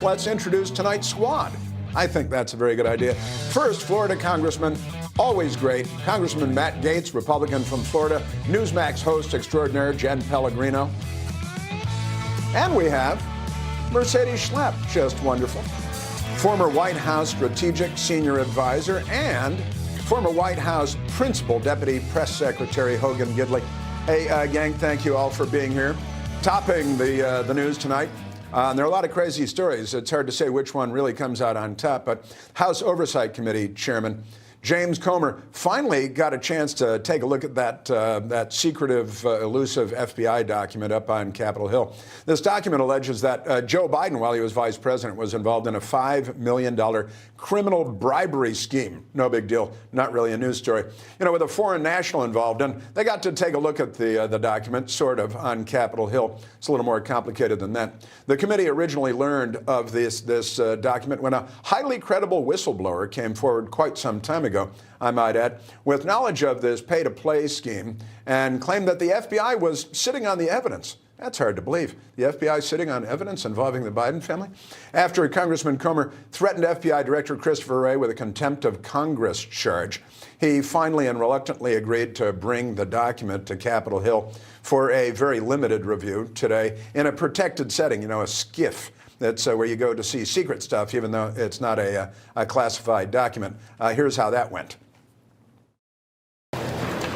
Let's introduce tonight's squad. I think that's a very good idea. First, Florida Congressman, always great, Congressman Matt Gaetz, Republican from Florida, Newsmax host extraordinaire Jen Pellegrino. And we have Mercedes Schlapp, just wonderful. Former White House Strategic Senior Advisor and former White House Principal Deputy Press Secretary Hogan Gidley. Hey, gang, thank you all for being here. Topping the news tonight. There are a lot of crazy stories. It's hard to say which one really comes out on top, but House Oversight Committee Chairman James Comer finally got a chance to take a look at that secretive, elusive FBI document up on Capitol Hill. This document alleges that Joe Biden, while he was vice president, was involved in a $5 million criminal bribery scheme. No big deal. Not really a news story. You know, with a foreign national involved, and they got to take a look at the document, sort of, on Capitol Hill. It's a little more complicated than that. The committee originally learned of this document when a highly credible whistleblower came forward quite some time ago, I might add, with knowledge of this pay-to-play scheme and claimed that the FBI was sitting on the evidence. That's hard to believe. The FBI sitting on evidence involving the Biden family? After Congressman Comer threatened FBI Director Christopher Wray with a contempt of Congress charge, he finally and reluctantly agreed to bring the document to Capitol Hill for a very limited review today in a protected setting, you know, a SCIF. That's where you go to see secret stuff, even though it's not a classified document. Here's how that went.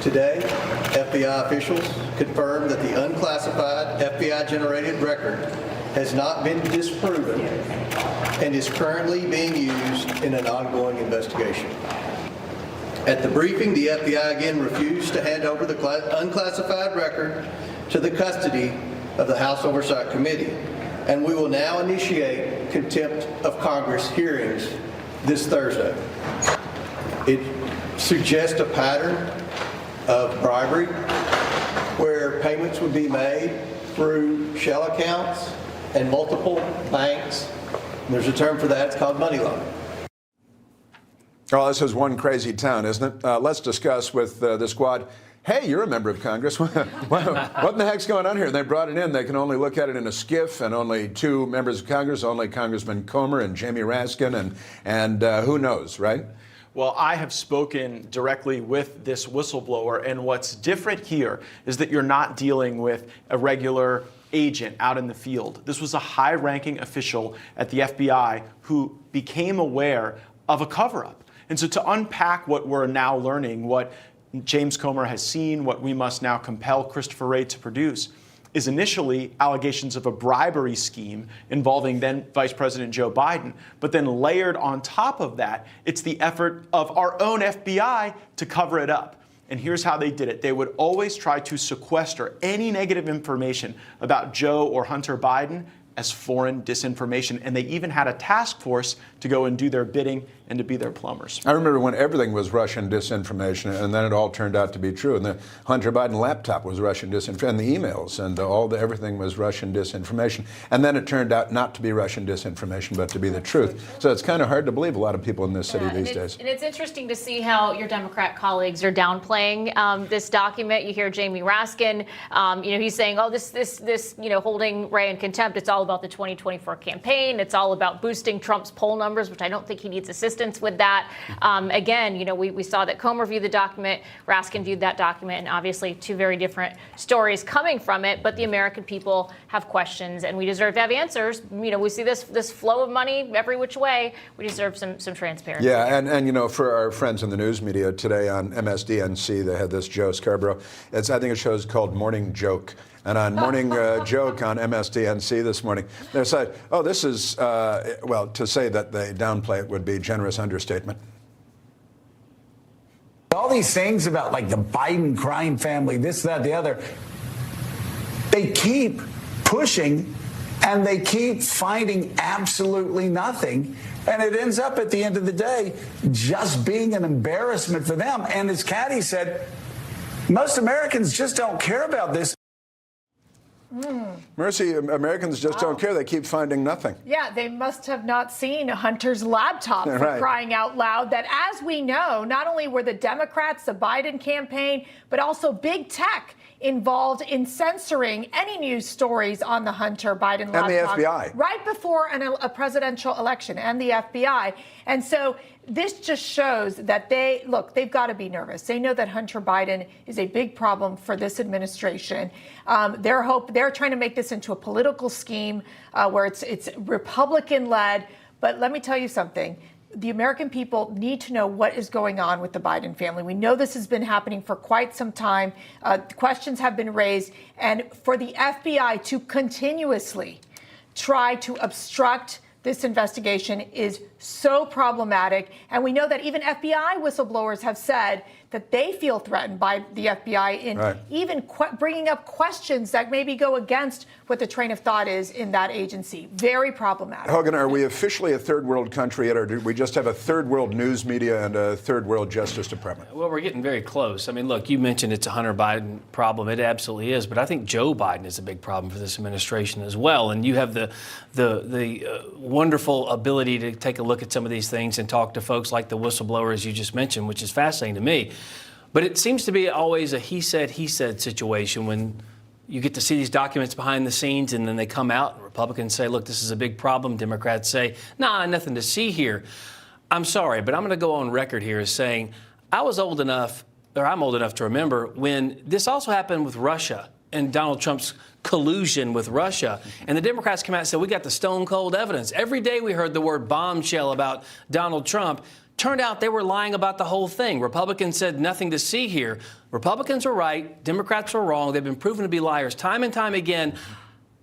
Today, FBI officials confirmed that the unclassified FBI-generated record has not been disproven and is currently being used in an ongoing investigation. At the briefing, the FBI again refused to hand over the unclassified record to the custody of the House Oversight Committee, and we will now initiate contempt of Congress hearings this Thursday. It suggests a pattern of bribery where payments would be made through shell accounts and multiple banks. And there's a term for that. It's called money laundering. Oh, this is one crazy town, isn't it? Let's discuss with the squad. Hey, you're a member of Congress. What in the heck's going on here? They brought it in. They can only look at it in a SCIF, and only two members of Congress, only Congressman Comer and Jamie Raskin, and who knows, right? Well, I have spoken directly with this whistleblower, and what's different here is that you're not dealing with a regular agent out in the field. This was a high-ranking official at the FBI who became aware of a cover-up. And so to unpack what we're now learning, what James Comer has seen, what we must now compel Christopher Wray to produce, is initially allegations of a bribery scheme involving then Vice President Joe Biden. But then layered on top of that, it's the effort of our own FBI to cover it up. And here's how they did it. They would always try to sequester any negative information about Joe or Hunter Biden as foreign disinformation. And they even had a task force to go and do their bidding and to be their plumbers. I remember when everything was Russian disinformation, and then it all turned out to be true. And the Hunter Biden laptop was Russian disinformation, and the emails, and everything was Russian disinformation. And then it turned out not to be Russian disinformation, but to be the truth. So it's kind of hard to believe a lot of people in this city these days. And it's interesting to see how your Democrat colleagues are downplaying this document. You hear Jamie Raskin, he's saying, oh, this, holding Wray in contempt, it's all about the 2024 campaign. It's all about boosting Trump's poll numbers, which I don't think he needs assistance with that. Again, we saw that Comer viewed the document, Raskin viewed that document, and obviously two very different stories coming from it. But the American people have questions, and we deserve to have answers. We see this flow of money every which way. We deserve some transparency. Yeah, and for our friends in the news media today on MSDNC, they had this Joe Scarborough. I think a show is called Morning Joke. And on Morning Joke on MSDNC this morning, they said, oh, this is, to say that they downplay it would be generous understatement. All these things about like the Biden crime family, this, that, the other, they keep pushing and they keep finding absolutely nothing. And it ends up at the end of the day just being an embarrassment for them. And as Caddy said, most Americans just don't care about this. Mercy, Americans just don't care. They keep finding nothing. Yeah, they must have not seen Hunter's laptop for crying out loud. That, as we know, not only were the Democrats, the Biden campaign, but also big tech involved in censoring any news stories on the Hunter Biden laptop. And the FBI. Right before a presidential election, and the FBI. And so this just shows that they've got to be nervous. They know that Hunter Biden is a big problem for this administration. They're trying to make this into a political scheme where it's Republican-led. But let me tell you something. The American people need to know what is going on with the Biden family. We know this has been happening for quite some time. Questions have been raised. And for the FBI to continuously try to obstruct this investigation is so problematic. And we know that even FBI whistleblowers have said that they feel threatened by the FBI in even bringing up questions that maybe go against what the train of thought is in that agency. Very problematic. Hogan, are we officially a third world country yet, or do we just have a third world news media and a third world Justice Department? Well, we're getting very close. I mean, look, you mentioned it's a Hunter Biden problem. It absolutely is. But I think Joe Biden is a big problem for this administration as well. And you have the wonderful ability to take a look at some of these things and talk to folks like the whistleblower, as you just mentioned, which is fascinating to me. But it seems to be always a he said situation when you get to see these documents behind the scenes and then they come out and Republicans say, look, this is a big problem. Democrats say, nah, nothing to see here. I'm sorry, but I'm going to go on record here as saying I'm old enough to remember when this also happened with Russia and Donald Trump's collusion with Russia. And the Democrats came out and said, we got the stone cold evidence. Every day we heard the word bombshell about Donald Trump. Turned out they were lying about the whole thing. Republicans said nothing to see here. Republicans were right. Democrats were wrong. They've been proven to be liars time and time again.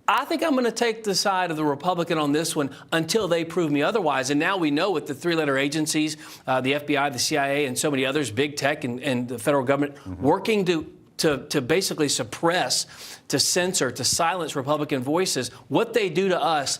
I think I'm going to take the side of the Republican on this one until they prove me otherwise. And now we know with the three-letter agencies, the FBI, the CIA, and so many others, big tech and the federal government, working to basically suppress, to censor, to silence Republican voices. What they do to us,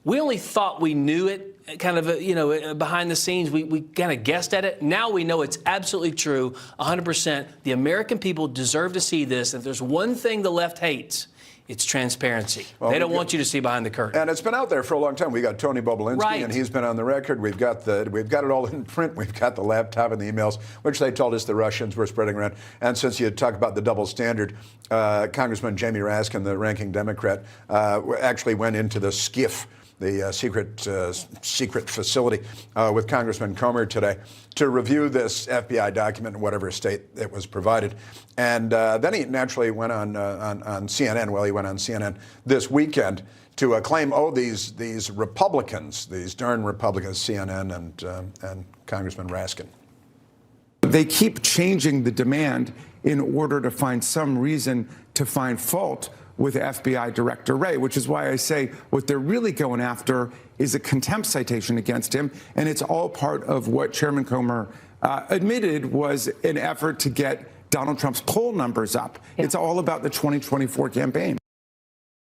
we only thought we knew it, kind of, behind the scenes. We kind of guessed at it. Now we know it's absolutely true, 100%. The American people deserve to see this. If there's one thing the left hates, it's transparency. Well, they don't want you to see behind the curtain. And it's been out there for a long time. We got Tony Bobulinski, and he's been on the record. We've got it all in print. We've got the laptop and the emails, which they told us the Russians were spreading around. And since you talk about the double standard, Congressman Jamie Raskin, the ranking Democrat, actually went into the SCIF, the secret facility, with Congressman Comer today to review this FBI document in whatever state it was provided. And then he naturally went on CNN. Well, he went on CNN this weekend to claim, these Republicans, these darn Republicans, CNN and Congressman Raskin. They keep changing the demand in order to find some reason to find fault with FBI Director Wray, which is why I say what they're really going after is a contempt citation against him. And it's all part of what Chairman Comer admitted was an effort to get Donald Trump's poll numbers up. Yeah. It's all about the 2024 campaign.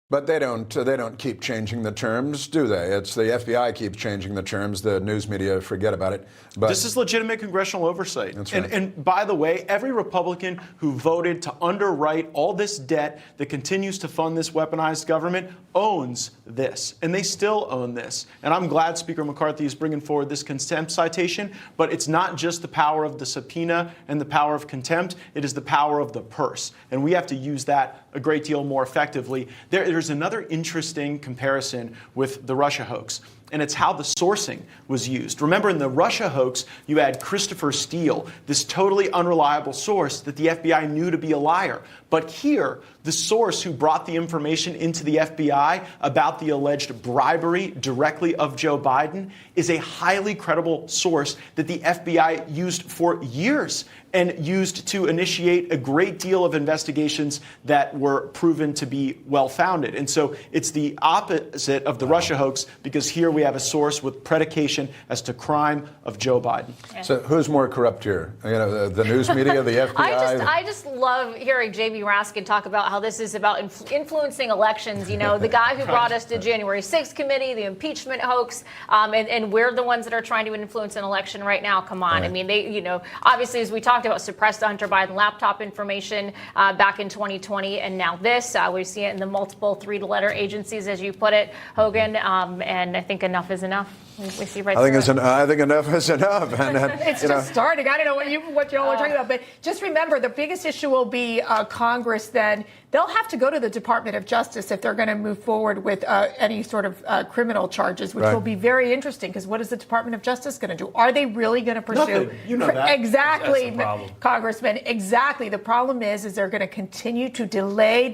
But they don't keep changing the terms, do they? It's the FBI keeps changing the terms. The news media forget about it. But this is legitimate congressional oversight. That's right. And by the way, every Republican who voted to underwrite all this debt that continues to fund this weaponized government owns this. And they still own this. And I'm glad Speaker McCarthy is bringing forward this contempt citation. But it's not just the power of the subpoena and the power of contempt. It is the power of the purse. And we have to use that a great deal more effectively. There's another interesting comparison with the Russia hoax, and it's how the sourcing was used. Remember, in the Russia hoax, you had Christopher Steele, this totally unreliable source that the FBI knew to be a liar. But here, the source who brought the information into the FBI about the alleged bribery directly of Joe Biden is a highly credible source that the FBI used for years and used to initiate a great deal of investigations that were proven to be well-founded. And so it's the opposite of the Russia hoax, because here we have a source with predication as to crime of Joe Biden. Yeah. So who's more corrupt here? The news media, the FBI? I just love hearing Jamie Raskin talk about how this is about influencing elections. The guy who brought us to January 6th committee, the impeachment hoax, and we're the ones that are trying to influence an election right now. Come on. Right. I mean, they, obviously, as we talked about, suppressed the Hunter Biden laptop information back in 2020, and now this. We see it in the multiple three-letter agencies, as you put it, Hogan, and I think enough is enough. We see right I think through it. I think enough is enough. And It's just starting. I don't know what y'all are talking about, but just remember the biggest issue will be Congress. Then they'll have to go to the Department of Justice if they're going to move forward with any sort of criminal charges, which will be very interesting. Because what is the Department of Justice going to do? Are they really going to pursue? Nothing. You know that. Exactly, That's the problem. Congressman. Exactly. The problem is they're going to continue to delay.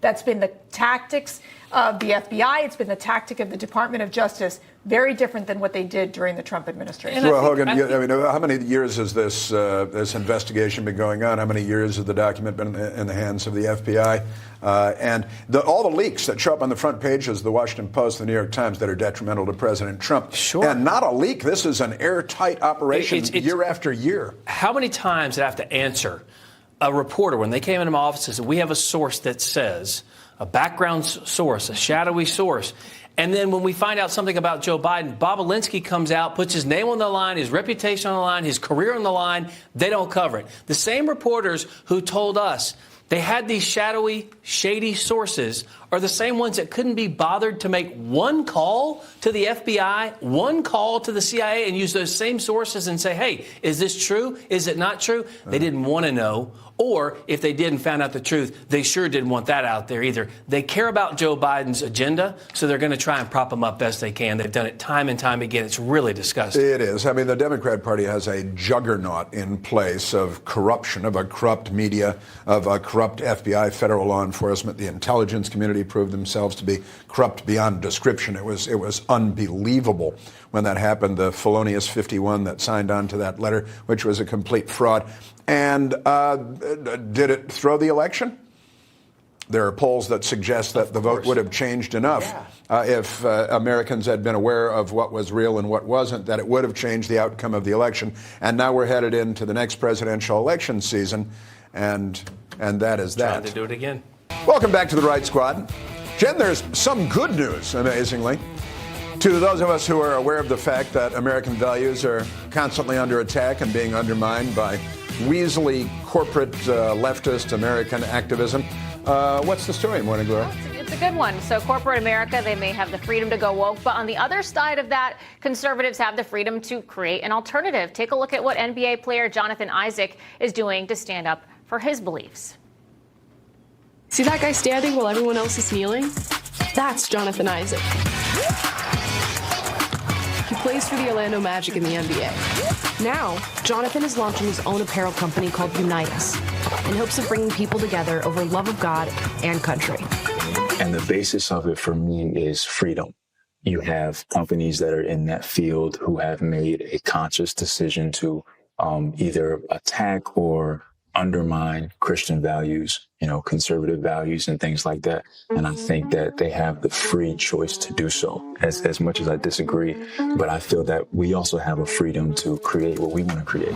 That's been the tactics of the FBI. It's been the tactic of the Department of Justice. Very different than what they did during the Trump administration. Well, Hogan, I mean, how many years has this investigation been going on? How many years has the document been in the hands of the FBI? And all the leaks that show up on the front pages of the Washington Post, the New York Times, that are detrimental to President Trump. Sure. And not a leak. This is an airtight operation It's year after year. How many times did I have to answer a reporter when they came into my office and said, we have a source that says, a background source, a shadowy source. And then when we find out something about Joe Biden, Bob Alinsky comes out, puts his name on the line, his reputation on the line, his career on the line. They don't cover it. The same reporters who told us they had these shadowy, shady sources are the same ones that couldn't be bothered to make one call to the FBI, one call to the CIA, and use those same sources and say, hey, is this true? Is it not true? They didn't want to know. Or if they did and found out the truth, they sure didn't want that out there either. They care about Joe Biden's agenda, so they're going to try and prop him up best they can. They've done it time and time again. It's really disgusting. It is. I mean, the Democrat Party has a juggernaut in place of corruption, of a corrupt media, of a corrupt FBI, federal law enforcement. The intelligence community proved themselves to be corrupt beyond description. It was unbelievable when that happened, the felonious 51 that signed on to that letter, which was a complete fraud. And did it throw the election? There are polls that suggest that the vote would have changed enough if Americans had been aware of what was real and what wasn't, that it would have changed the outcome of the election. And now we're headed into the next presidential election season, and that is that. Trying to do it again. Welcome back to the Right Squad. Jen, there's some good news, amazingly. To those of us who are aware of the fact that American values are constantly under attack and being undermined by weaselly corporate leftist American activism. What's the story, Morning Glory? It's a good one. So corporate America, they may have the freedom to go woke, but on the other side of that, conservatives have the freedom to create an alternative. Take a look at what NBA player Jonathan Isaac is doing to stand up for his beliefs. See that guy standing while everyone else is kneeling? That's Jonathan Isaac. He plays for the Orlando Magic in the NBA. Now, Jonathan is launching his own apparel company called Unite Us in hopes of bringing people together over love of God and country. And the basis of it for me is freedom. You have companies that are in that field who have made a conscious decision to either attack or undermine Christian values, conservative values and things like that. And I think that they have the free choice to do so, as much as I disagree. But I feel that we also have a freedom to create what we want to create.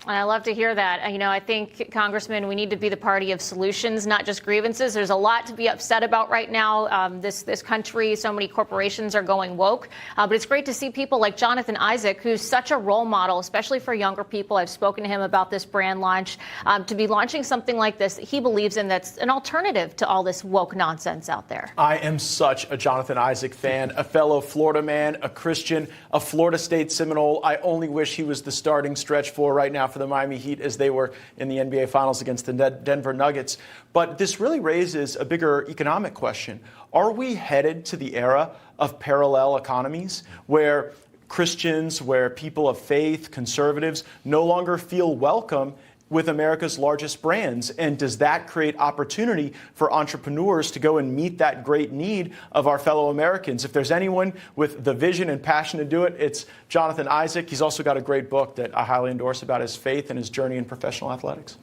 I love to hear that. I think, Congressman, we need to be the party of solutions, not just grievances. There's a lot to be upset about right now. This country, so many corporations are going woke. But it's great to see people like Jonathan Isaac, who's such a role model, especially for younger people. I've spoken to him about this brand launch, to be launching something like this that he believes in that's an alternative to all this woke nonsense out there. I am such a Jonathan Isaac fan, a fellow Florida man, a Christian, a Florida State Seminole. I only wish he was the starting stretch four right now for the Miami Heat as they were in the NBA Finals against the Denver Nuggets. But this really raises a bigger economic question. Are we headed to the era of parallel economies where Christians, where people of faith, conservatives, no longer feel welcome with America's largest brands? And does that create opportunity for entrepreneurs to go and meet that great need of our fellow Americans? If there's anyone with the vision and passion to do it, it's Jonathan Isaac. He's also got a great book that I highly endorse about his faith and his journey in professional athletics.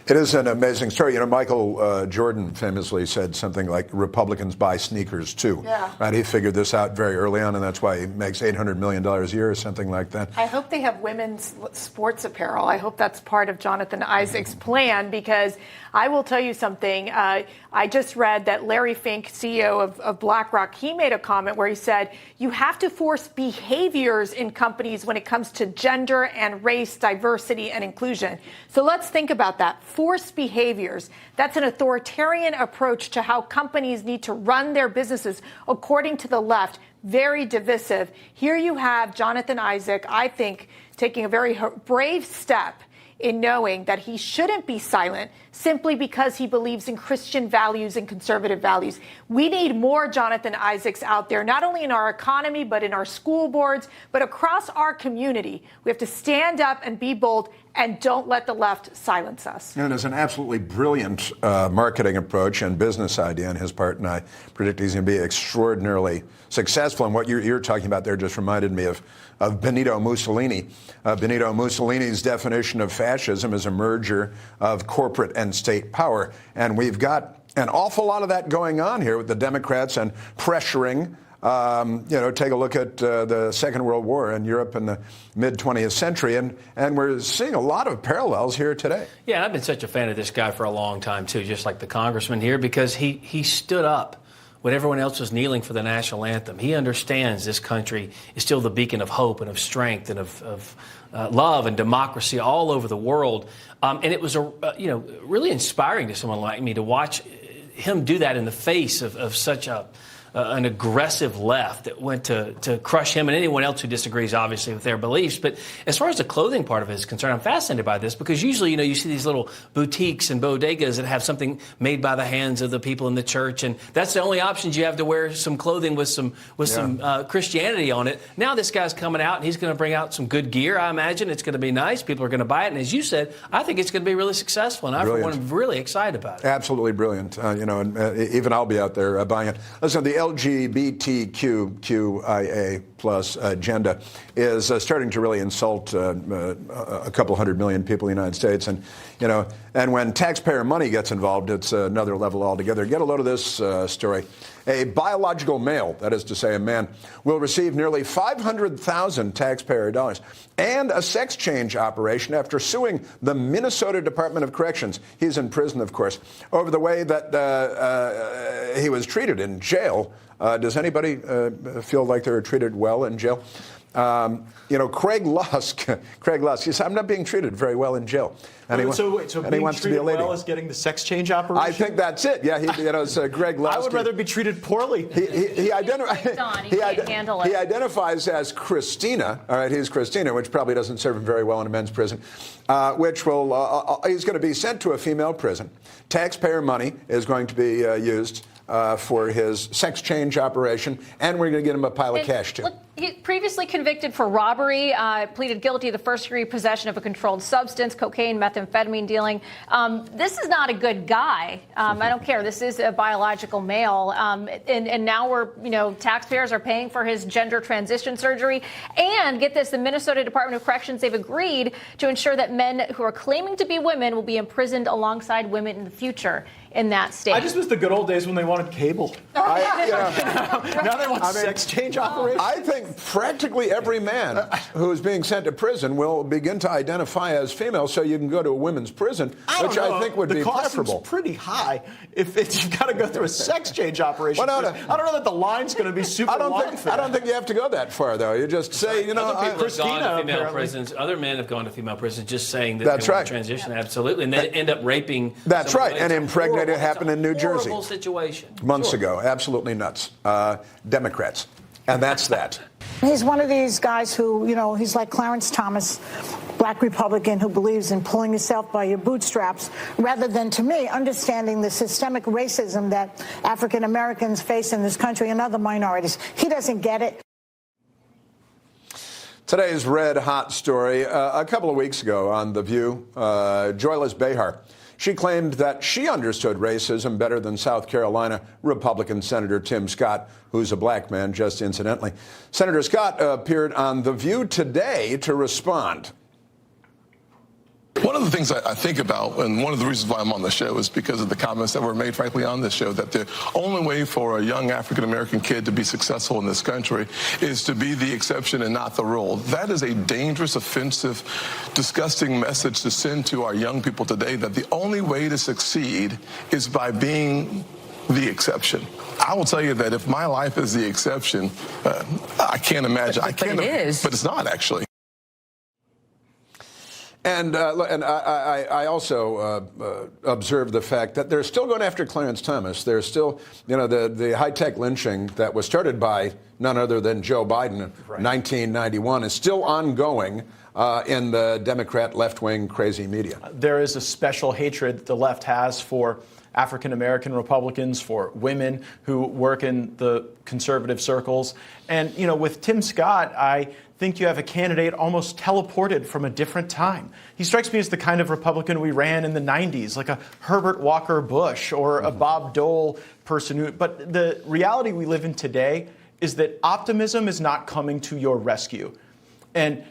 It is an amazing story. Michael Jordan famously said something like, Republicans buy sneakers too. Yeah. Right? He figured this out very early on, and that's why he makes $800 million a year or something like that. I hope they have women's sports apparel. I hope that's part of Jonathan Isaac's plan, because I will tell you something. I just read that Larry Fink, CEO of BlackRock, he made a comment where he said, you have to force behaviors in companies when it comes to gender and race, diversity and inclusion. So let's think about that. forced behaviors. That's an authoritarian approach to how companies need to run their businesses, according to the left. Very divisive. Here you have Jonathan Isaac, I think, taking a very brave step in knowing that he shouldn't be silent simply because he believes in Christian values and conservative values. We need more Jonathan Isaacs out there, not only in our economy, but in our school boards, but across our community. We have to stand up and be bold and don't let the left silence us. And it's an absolutely brilliant marketing approach and business idea on his part, and I predict he's going to be extraordinarily successful. And what you're talking about there just reminded me of Benito Mussolini. Benito Mussolini's definition of fascism is a merger of corporate and state power. And we've got an awful lot of that going on here with the Democrats and pressuring. Take a look at the Second World War in Europe in the mid-20th century, and we're seeing a lot of parallels here today. Yeah, I've been such a fan of this guy for a long time, too, just like the congressman here, because he stood up when everyone else was kneeling for the national anthem. He understands this country is still the beacon of hope and of strength and of love and democracy all over the world. And it was really inspiring to someone like me to watch him do that in the face of such an aggressive left that went to crush him and anyone else who disagrees, obviously, with their beliefs. But as far as the clothing part of it is concerned, I'm fascinated by this because usually, you see these little boutiques and bodegas that have something made by the hands of the people in the church, and that's the only options you have to wear some clothing with some Christianity on it. Now this guy's coming out and he's going to bring out some good gear. I imagine it's going to be nice. People are going to buy it, and as you said, I think it's going to be really successful, and I, for one, am really excited about it. Absolutely brilliant. And even I'll be out there buying it. Listen, the LGBTQIA plus agenda is starting to really insult a couple 100 million people in the United States, and when taxpayer money gets involved, it's another level altogether. Get a load of this story. A biological male, that is to say a man, will receive nearly $500,000 taxpayer dollars and a sex change operation after suing the Minnesota Department of Corrections. He's in prison, of course, over the way that he was treated in jail. Does anybody feel like they were treated well in jail? Craig Lusk, he said, I'm not being treated very well in jail. And he wants to be a lady. Well as getting the sex change operation? I think that's it. Yeah, it's Greg Lusk. I would rather be treated poorly. He identifies as Christina. All right, he's Christina, which probably doesn't serve him very well in a men's prison, which will, he's going to be sent to a female prison. Taxpayer money is going to be used for his sex change operation, and we're going to get him a pile of cash, too. Look, he previously convicted for robbery, pleaded guilty to the first-degree possession of a controlled substance, cocaine, methamphetamine dealing. This is not a good guy. I don't care. This is a biological male. And now taxpayers are paying for his gender transition surgery. And get this, the Minnesota Department of Corrections, they've agreed to ensure that men who are claiming to be women will be imprisoned alongside women in the future in that state. I just miss the good old days when they wanted cable. Now they want sex change operations. I think practically every man who is being sent to prison will begin to identify as female, so you can go to a women's prison, which I think would be preferable. The cost is pretty high if you've got to go through a sex change operation. Well, I don't know that the line's going to be super long. I don't think you have to go that far, though. You just say, Other men have gone to female prisons just saying that that's they right. Want to transition, absolutely, and then end up raping. That's right, and impregnated. It happened in New Jersey. Horrible situation. Months ago. Absolutely nuts. Democrats. And that's that. He's one of these guys who, he's like Clarence Thomas, black Republican who believes in pulling yourself by your bootstraps, rather than, to me, understanding the systemic racism that African Americans face in this country and other minorities. He doesn't get it. Today's red hot story. A couple of weeks ago on The View, Joyless Behar. She claimed that she understood racism better than South Carolina Republican Senator Tim Scott, who's a black man, just incidentally. Senator Scott appeared on The View today to respond. One of the things I think about, and one of the reasons why I'm on the show, is because of the comments that were made, frankly, on this show, that the only way for a young African-American kid to be successful in this country is to be the exception and not the rule. That is a dangerous, offensive, disgusting message to send to our young people today, that the only way to succeed is by being the exception. I will tell you that if my life is the exception, I can't imagine. But it is. But it's not, actually. And I also observed the fact that they're still going after Clarence Thomas. There's still, the high-tech lynching that was started by none other than Joe Biden in 1991 is still ongoing in the Democrat left-wing crazy media. There is a special hatred that the left has for African-American Republicans, for women who work in the conservative circles. And, with Tim Scott, I think you have a candidate almost teleported from a different time. He strikes me as the kind of Republican we ran in the 90s, like a Herbert Walker Bush or a Bob Dole person. But the reality we live in today is that optimism is not coming to your rescue. And,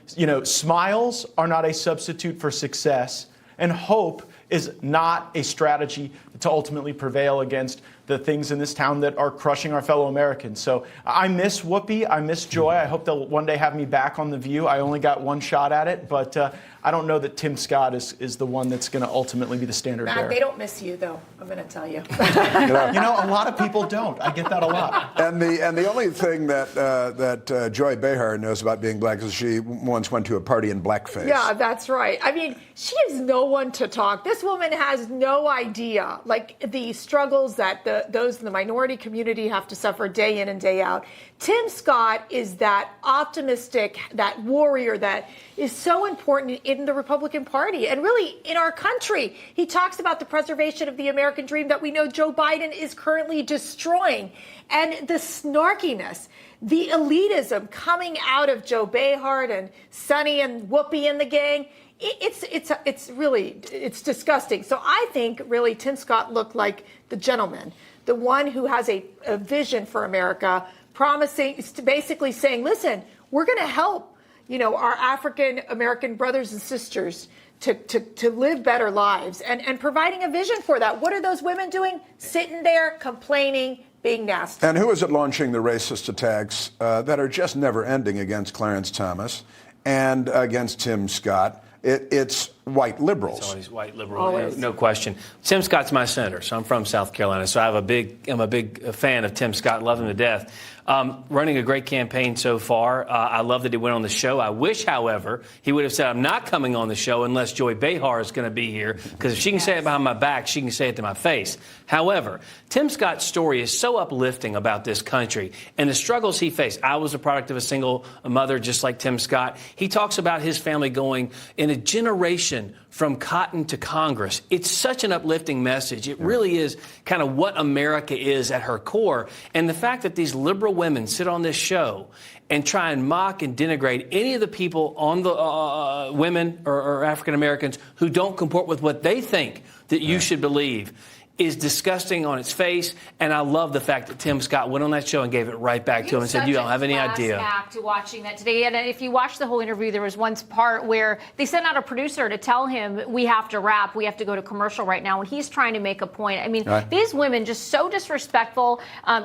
smiles are not a substitute for success. And hope is not a strategy to ultimately prevail against the things in this town that are crushing our fellow Americans. So I miss Whoopi. I miss Joy. I hope they'll one day have me back on The View. I only got one shot at it, but I don't know that Tim Scott is the one that's going to ultimately be the standard bearer. Matt, they don't miss you, though. I'm going to tell you. A lot of people don't. I get that a lot. And the only thing that Joy Behar knows about being black is she once went to a party in blackface. Yeah, that's right. I mean, she has no one to talk. This woman has no idea, the struggles that those in the minority community have to suffer day in and day out. Tim Scott is that optimistic, that warrior that is so important in the Republican Party and really in our country. He talks about the preservation of the American dream that we know Joe Biden is currently destroying. And the snarkiness, the elitism coming out of Joe Behar and Sonny and Whoopi and the gang, it's disgusting. So I think really Tim Scott looked like the gentleman, the one who has a vision for America, promising, basically saying, listen, we're going to help, our African American brothers and sisters to live better lives and providing a vision for that. What are those women doing? Sitting there, complaining, being nasty. And who is it launching the racist attacks that are just never ending against Clarence Thomas and against Tim Scott? It's white liberals. It's always white liberals, no question. Tim Scott's my senator, so I'm from South Carolina. So I'm a big fan of Tim Scott, love him to death. Running a great campaign so far. I love that he went on the show. I wish, however, he would have said, I'm not coming on the show unless Joy Behar is going to be here, because if she can say it behind my back, she can say it to my face. However, Tim Scott's story is so uplifting about this country and the struggles he faced. I was a product of a single mother, just like Tim Scott. He talks about his family going in a generation from cotton to Congress. It's such an uplifting message. It really is kind of what America is at her core. And the fact that these liberal women sit on this show and try and mock and denigrate any of the people on the women or African Americans who don't comport with what they think that you should believe is disgusting on its face, and I love the fact that Tim Scott went on that show and gave it right back to him and said, you don't have any idea. Act watching that today, and if you watch the whole interview, there was one part where they sent out a producer to tell him, we have to wrap, we have to go to commercial right now, and he's trying to make a point. I mean, these women just so disrespectful.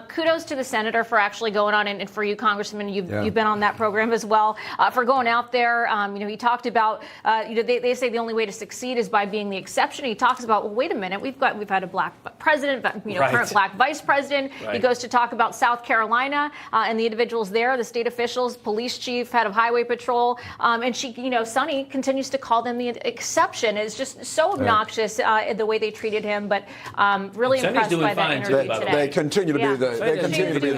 Kudos to the senator for actually going on, and for you, Congressman, you've been on that program as well, for going out there. He talked about, they say the only way to succeed is by being the exception. He talks about, well, wait a minute, we've had a black president, current black vice president. He goes to talk about South Carolina and the individuals there, the state officials, police chief, head of highway patrol, and she, Sonny continues to call them the exception. It's just so obnoxious the way they treated him, but really impressed by that interview today. They continue to be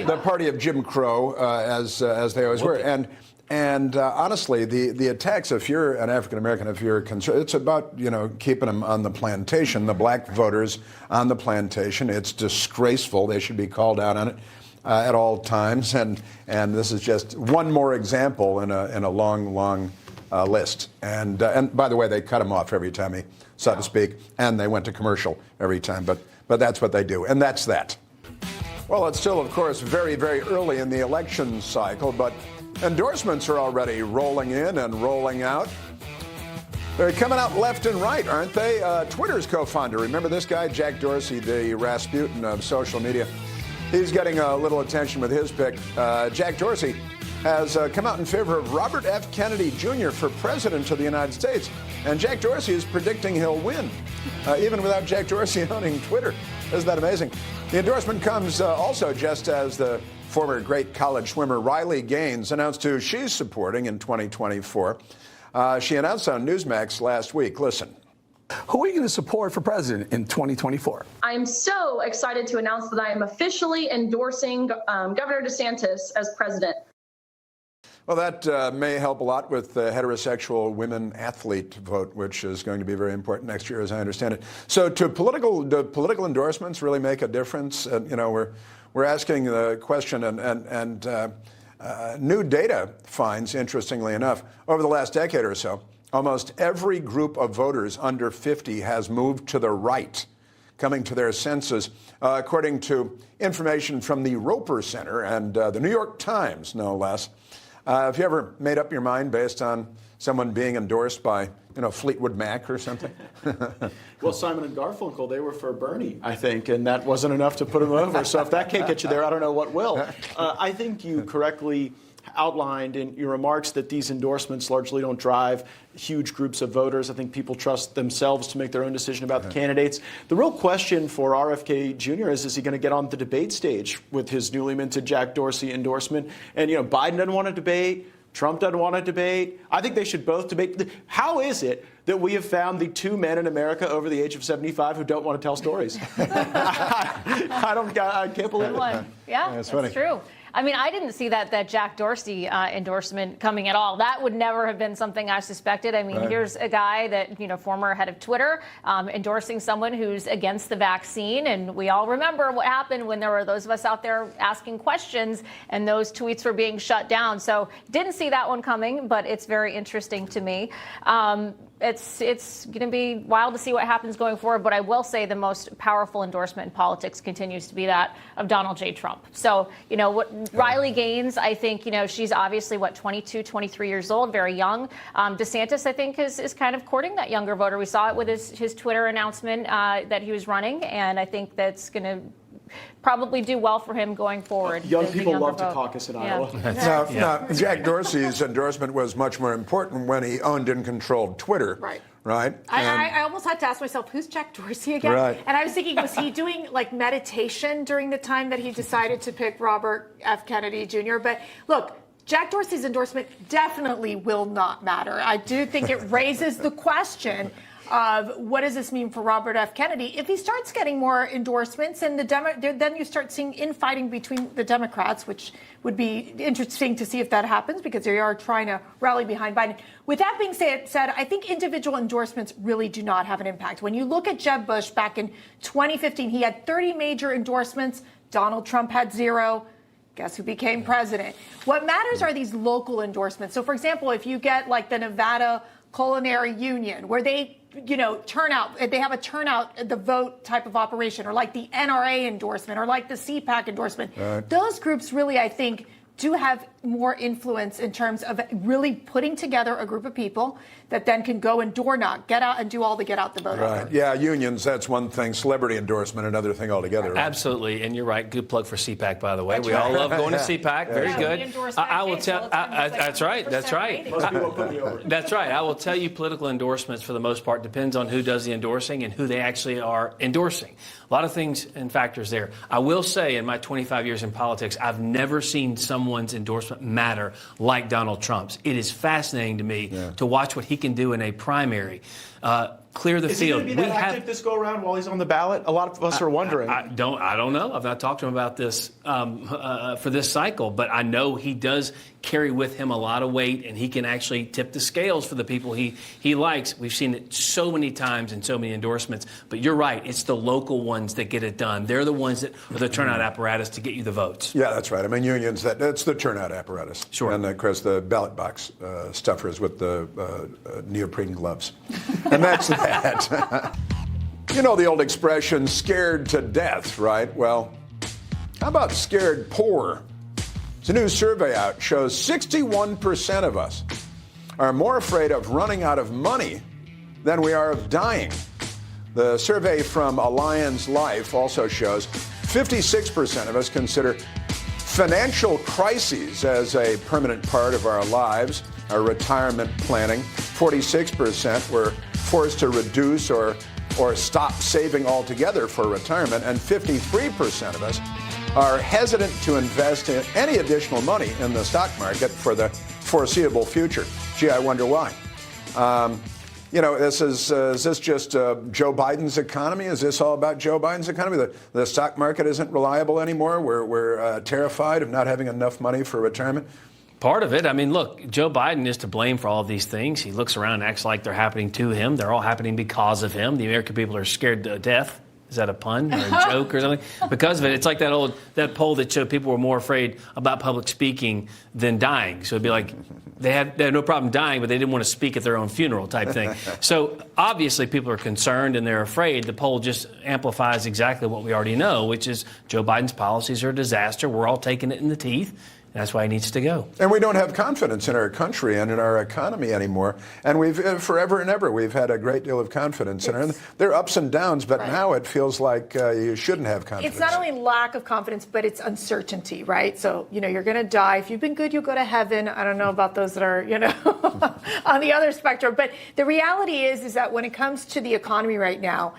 the party of Jim Crow, as they always were. And honestly, the attacks, if you're an African American, if you're concerned, it's about, keeping them on the plantation, the black voters on the plantation. It's disgraceful. They should be called out on it at all times. And this is just one more example in a long list. And by the way, they cut him off every time he, so to speak, and they went to commercial every time. But that's what they do. And that's that. Well, it's still, of course, very, very early in the election cycle, but endorsements are already rolling in and rolling out. They're coming out left and right, aren't they? Twitter's co-founder, remember this guy, Jack Dorsey, the Rasputin of social media? He's getting a little attention with his pick. Jack Dorsey has come out in favor of Robert F. Kennedy Jr. for president of the United States. And Jack Dorsey is predicting he'll win, even without Jack Dorsey owning Twitter. Isn't that amazing? The endorsement comes also just as the former great college swimmer Riley Gaines announced who she's supporting in 2024. She announced on Newsmax last week. Listen. Who are you going to support for president in 2024? I'm so excited to announce that I am officially endorsing Governor DeSantis as president. Well, that may help a lot with the heterosexual women athlete vote, which is going to be very important next year, as I understand it. So, do political endorsements really make a difference? We're asking the question, and new data finds, interestingly enough, over the last decade or so, almost every group of voters under 50 has moved to the right, coming to their senses, according to information from the Roper Center and the New York Times, no less. Have you ever made up your mind based on someone being endorsed by, Fleetwood Mac or something? Well, Simon and Garfunkel, they were for Bernie, I think, and that wasn't enough to put him over. So if that can't get you there, I don't know what will. I think you correctly outlined in your remarks that these endorsements largely don't drive huge groups of voters. I think people trust themselves to make their own decision about the candidates. The real question for RFK Jr. is he going to get on the debate stage with his newly minted Jack Dorsey endorsement? And, Biden doesn't want to debate. Trump doesn't want to debate. I think they should both debate. How is it that we have found the two men in America over the age of 75 who don't want to tell stories? I can't believe it. Yeah, that's true. I mean, I didn't see that Jack Dorsey endorsement coming at all. That would never have been something I suspected. I mean, Here's a guy that, former head of Twitter, endorsing someone who's against the vaccine. And we all remember what happened when there were those of us out there asking questions and those tweets were being shut down. So didn't see that one coming, but it's very interesting to me. It's going to be wild to see what happens going forward. But I will say the most powerful endorsement in politics continues to be that of Donald J. Trump. So, Riley Gaines, I think, she's obviously, 22, 23 years old, very young. DeSantis, I think, is kind of courting that younger voter. We saw it with his Twitter announcement that he was running. And I think that's going to probably do well for him going forward. Young people love to caucus in Iowa. Now, Jack Dorsey's endorsement was much more important when he owned and controlled Twitter. Right. I almost had to ask myself, who's Jack Dorsey again? Right. And I was thinking, was he doing meditation during the time that he decided to pick Robert F. Kennedy Jr.? But look, Jack Dorsey's endorsement definitely will not matter. I do think it raises the question of what does this mean for Robert F. Kennedy? If he starts getting more endorsements, and then you start seeing infighting between the Democrats, which would be interesting to see if that happens because they are trying to rally behind Biden. With that being said, I think individual endorsements really do not have an impact. When you look at Jeb Bush back in 2015, he had 30 major endorsements. Donald Trump had 0. Guess who became president? What matters are these local endorsements. So, for example, if you get the Nevada Culinary Union, where they turnout, they have a turnout the vote type of operation, or the NRA endorsement, or the CPAC endorsement. Those groups really, I think, do have more influence in terms of really putting together a group of people that then can go and door knock, get out and do all the get out the vote. Right. Yeah, unions, that's one thing. Celebrity endorsement, another thing altogether. Right? Absolutely. And you're right. Good plug for CPAC, by the way. We all love going to CPAC. Very good. I will tell. That's right. That's right. That's right. I will tell you, political endorsements, for the most part, depends on who does the endorsing and who they actually are endorsing. A lot of things and factors there. I will say, in my 25 years in politics, I've never seen someone's endorsement matter like Donald Trump's. It is fascinating to me to watch what he can do in a primary. Clear the field. Is he going to be that active this go around while he's on the ballot? A lot of us are wondering. I don't know. I've not talked to him about this for this cycle, but I know he does carry with him a lot of weight, and he can actually tip the scales for the people he likes. We've seen it so many times in so many endorsements. But you're right. It's the local ones that get it done. They're the ones that are the turnout apparatus to get you the votes. Yeah, that's right. I mean, unions, that's the turnout apparatus. Sure. And, of course, the ballot box stuffers with the neoprene gloves. And that's that. You know the old expression, scared to death, right? Well, how about scared poor? It's a new survey out shows 61% of us are more afraid of running out of money than we are of dying. The survey from Allianz Life also shows 56% of us consider financial crises as a permanent part of our lives, our retirement planning. 46% were forced to reduce or stop saving altogether for retirement, and 53% of us are hesitant to invest in any additional money in the stock market for the foreseeable future. Gee, I wonder why. Is this just Joe Biden's economy? Is this all about Joe Biden's economy? The stock market isn't reliable anymore. We're terrified of not having enough money for retirement. Part of it. I mean, look, Joe Biden is to blame for all of these things. He looks around and acts like they're happening to him. They're all happening because of him. The American people are scared to death. Is that a pun or a joke or something? Because of it. It's like that poll that showed people were more afraid about public speaking than dying. So it'd be like they had no problem dying, but they didn't want to speak at their own funeral type thing. So obviously people are concerned and they're afraid. The poll just amplifies exactly what we already know, which is Joe Biden's policies are a disaster. We're all taking it in the teeth. That's why he needs to go. And we don't have confidence in our country and in our economy anymore. And we've forever and ever, we've had a great deal of confidence in her. And there are ups and downs, but now it feels like you shouldn't have confidence. It's not only lack of confidence, but it's uncertainty, right? So, you're going to die. If you've been good, you'll go to heaven. I don't know about those that are, on the other spectrum. But the reality is that when it comes to the economy right now,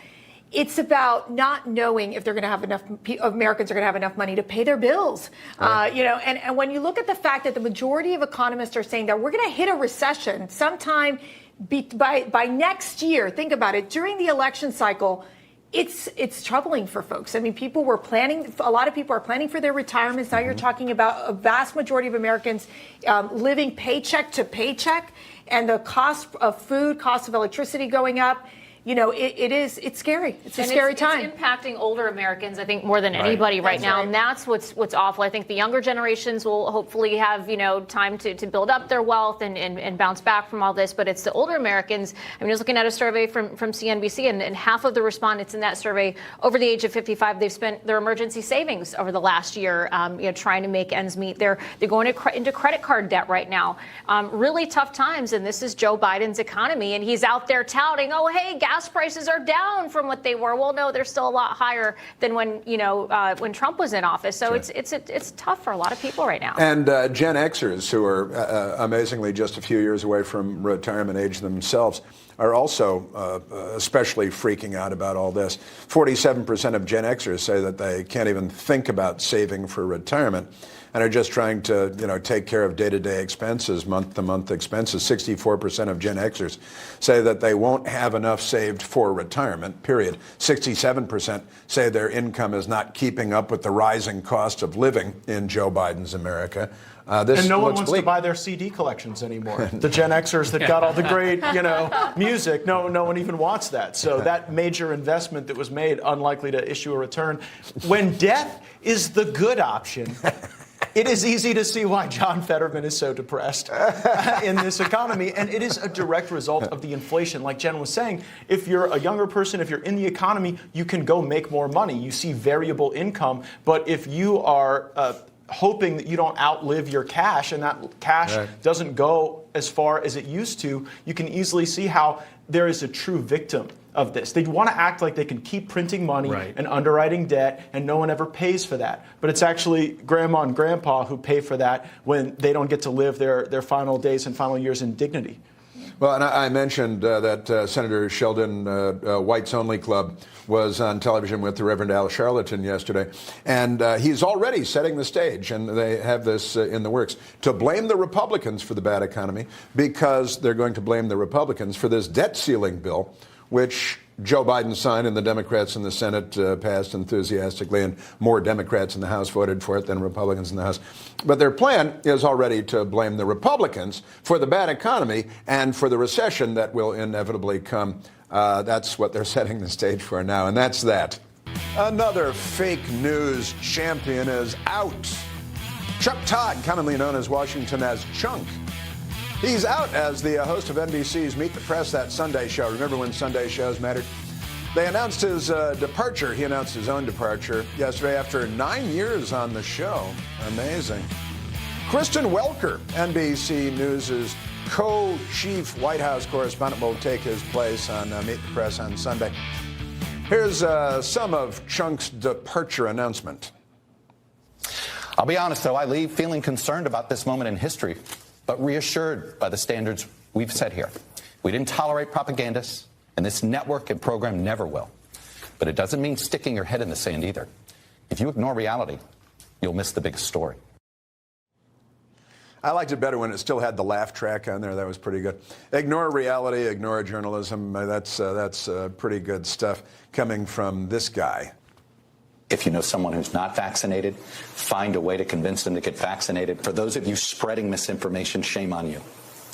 it's about not knowing if they're going to have enough Americans are going to have enough money to pay their bills. Right. And when you look at the fact that the majority of economists are saying that we're going to hit a recession sometime by next year, think about it, during the election cycle, it's troubling for folks. I mean, a lot of people are planning for their retirements. Now you're talking about a vast majority of Americans living paycheck to paycheck, and the cost of food, cost of electricity going up. It's scary. It's a scary time. It's impacting older Americans, I think, more than anybody right now. And that's what's awful. I think the younger generations will hopefully have, time to build up their wealth and bounce back from all this. But it's the older Americans. I mean, I was looking at a survey from CNBC, and half of the respondents in that survey over the age of 55, they've spent their emergency savings over the last year, trying to make ends meet. They're going into credit card debt right now. Really tough times. And this is Joe Biden's economy. And he's out there touting, oh, hey, gas prices are down from what they were. Well, no, they're still a lot higher than when Trump was in office. So it's tough for a lot of people right now. And Gen Xers, who are amazingly just a few years away from retirement age themselves, are also especially freaking out about all this. 47% of Gen Xers say that they can't even think about saving for retirement and are just trying to, take care of day-to-day expenses, month-to-month expenses. 64% of Gen Xers say that they won't have enough saved for retirement, period. 67% say their income is not keeping up with the rising cost of living in Joe Biden's America. And no one wants to buy their CD collections anymore. The Gen Xers that got all the great, music, no one even wants that. So that major investment that was made, unlikely to issue a return. When death is the good option, it is easy to see why John Fetterman is so depressed in this economy. And it is a direct result of the inflation. Like Jen was saying, if you're a younger person, if you're in the economy, you can go make more money. You see variable income. But if you are hoping that you don't outlive your cash and that cash doesn't go as far as it used to, you can easily see how there is a true victim of this. They want to act like they can keep printing money and underwriting debt, and no one ever pays for that. But it's actually grandma and grandpa who pay for that when they don't get to live their final days and final years in dignity. Well, and I mentioned that Senator Sheldon White's Only Club was on television with the Reverend Al Sharpton yesterday, and he's already setting the stage, and they have this in the works, to blame the Republicans for the bad economy, because they're going to blame the Republicans for this debt ceiling bill, which Joe Biden signed and the Democrats in the Senate passed enthusiastically, and more Democrats in the House voted for it than Republicans in the House. But their plan is already to blame the Republicans for the bad economy and for the recession that will inevitably come. That's what they're setting the stage for now, and that's that. Another fake news champion is out. Chuck Todd, commonly known as Washington as Chunk. He's out as the host of NBC's Meet the Press, that Sunday show. Remember when Sunday shows mattered? They announced his departure. He announced his own departure yesterday after 9 years on the show. Amazing. Kristen Welker, NBC News' co-chief White House correspondent, will take his place on Meet the Press on Sunday. Here's some of Chunk's departure announcement. I'll be honest, though, I leave feeling concerned about this moment in history, but reassured by the standards we've set here. We didn't tolerate propagandists, and this network and program never will. But it doesn't mean sticking your head in the sand either. If you ignore reality, you'll miss the big story. I liked it better when it still had the laugh track on there. That was pretty good. Ignore reality, ignore journalism. That's pretty good stuff coming from this guy. If you know someone who's not vaccinated, find a way to convince them to get vaccinated. For those of you spreading misinformation, shame on you.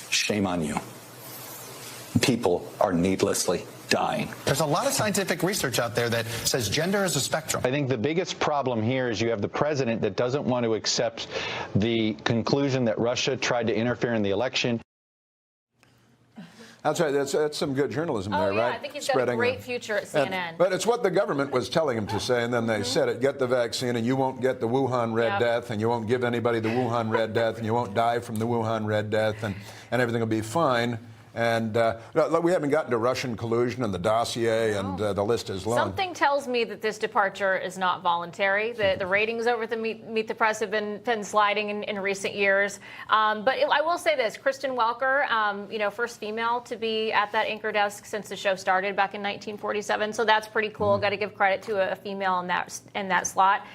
Shame on you. People are needlessly dying. There's a lot of scientific research out there that says gender is a spectrum. I think the biggest problem here is you have the president that doesn't want to accept the conclusion that Russia tried to interfere in the election. That's right. That's some good journalism there, right? I think he's got a great future at CNN. But it's what the government was telling him to say, and then they said it. Get the vaccine, and you won't get the Wuhan Red Death, and you won't give anybody the Wuhan Red Death, and you won't die from the Wuhan Red Death, and everything will be fine. And we haven't gotten to Russian collusion and the dossier, and the list is long. Something tells me that this departure is not voluntary. The ratings over at the Meet the Press have been sliding in recent years. But I will say this, Kristen Welker, first female to be at that anchor desk since the show started back in 1947. So that's pretty cool. Got to give credit to a female in that slot.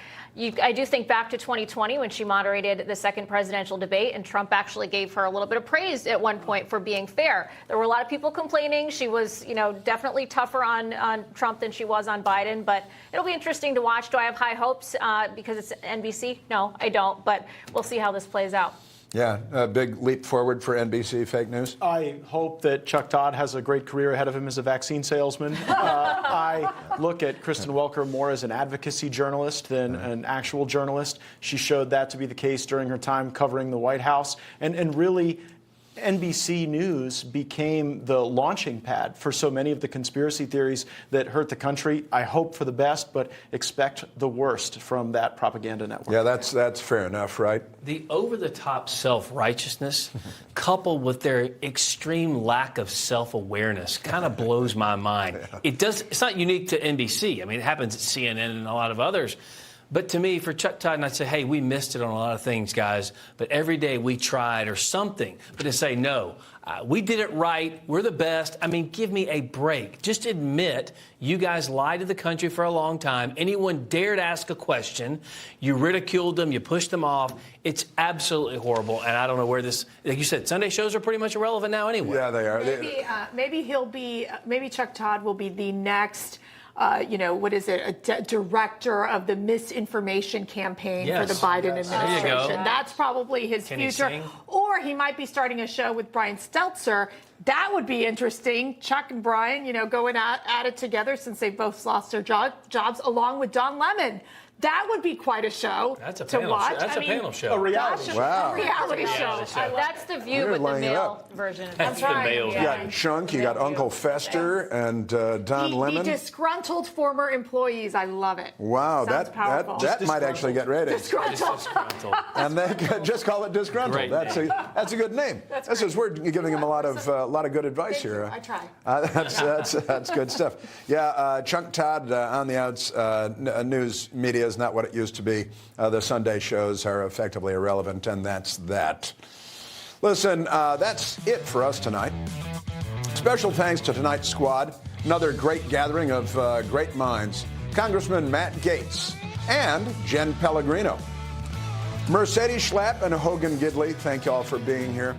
I do think back to 2020 when she moderated the second presidential debate, and Trump actually gave her a little bit of praise at one point for being fair. There were a lot of people complaining. She was, definitely tougher on Trump than she was on Biden. But it'll be interesting to watch. Do I have high hopes because it's NBC? No, I don't. But we'll see how this plays out. Yeah, a big leap forward for NBC fake news. I hope that Chuck Todd has a great career ahead of him as a vaccine salesman. I look at Kristen Welker more as an advocacy journalist than an actual journalist. She showed that to be the case during her time covering the White House. And really, NBC News became the launching pad for so many of the conspiracy theories that hurt the country. I hope for the best, but expect the worst from that propaganda network. Yeah, that's fair enough, right? The over-the-top self-righteousness coupled with their extreme lack of self-awareness kind of blows my mind. It's not unique to NBC. I mean, it happens at CNN and a lot of others. But to me, for Chuck Todd, and I'd say, hey, we missed it on a lot of things, guys. But every day we tried or something. But to say, no, we did it right. We're the best. I mean, give me a break. Just admit you guys lied to the country for a long time. Anyone dared ask a question. You ridiculed them. You pushed them off. It's absolutely horrible. And I don't know where this, like you said, Sunday shows are pretty much irrelevant now anyway. Yeah, they are. Maybe Chuck Todd will be the next a director of the misinformation campaign for the Biden administration. That's probably his future. Or he might be starting a show with Brian Stelter. That would be interesting. Chuck and Brian, going at it together since they both lost their jobs, along with Don Lemon. That would be quite a show to watch. That's a panel show. A reality show. Wow. A reality show. That's the View with the male version. That's the male. You got Chunk, you got Uncle Fester, and Don Lemon. The disgruntled former employees. I love it. Wow, that might actually get ratings. Disgruntled. And they could just call it Disgruntled. That's a good name. We're giving him a lot of good advice here. I try. That's good stuff. Yeah, Chuck Todd on the outs. News media is not what it used to be. The Sunday shows are effectively irrelevant, and that's that. Listen, that's it for us tonight. Special thanks to tonight's squad. Another great gathering of great minds. Congressman Matt Gaetz and Jen Pellegrino. Mercedes Schlapp and Hogan Gidley, thank you all for being here.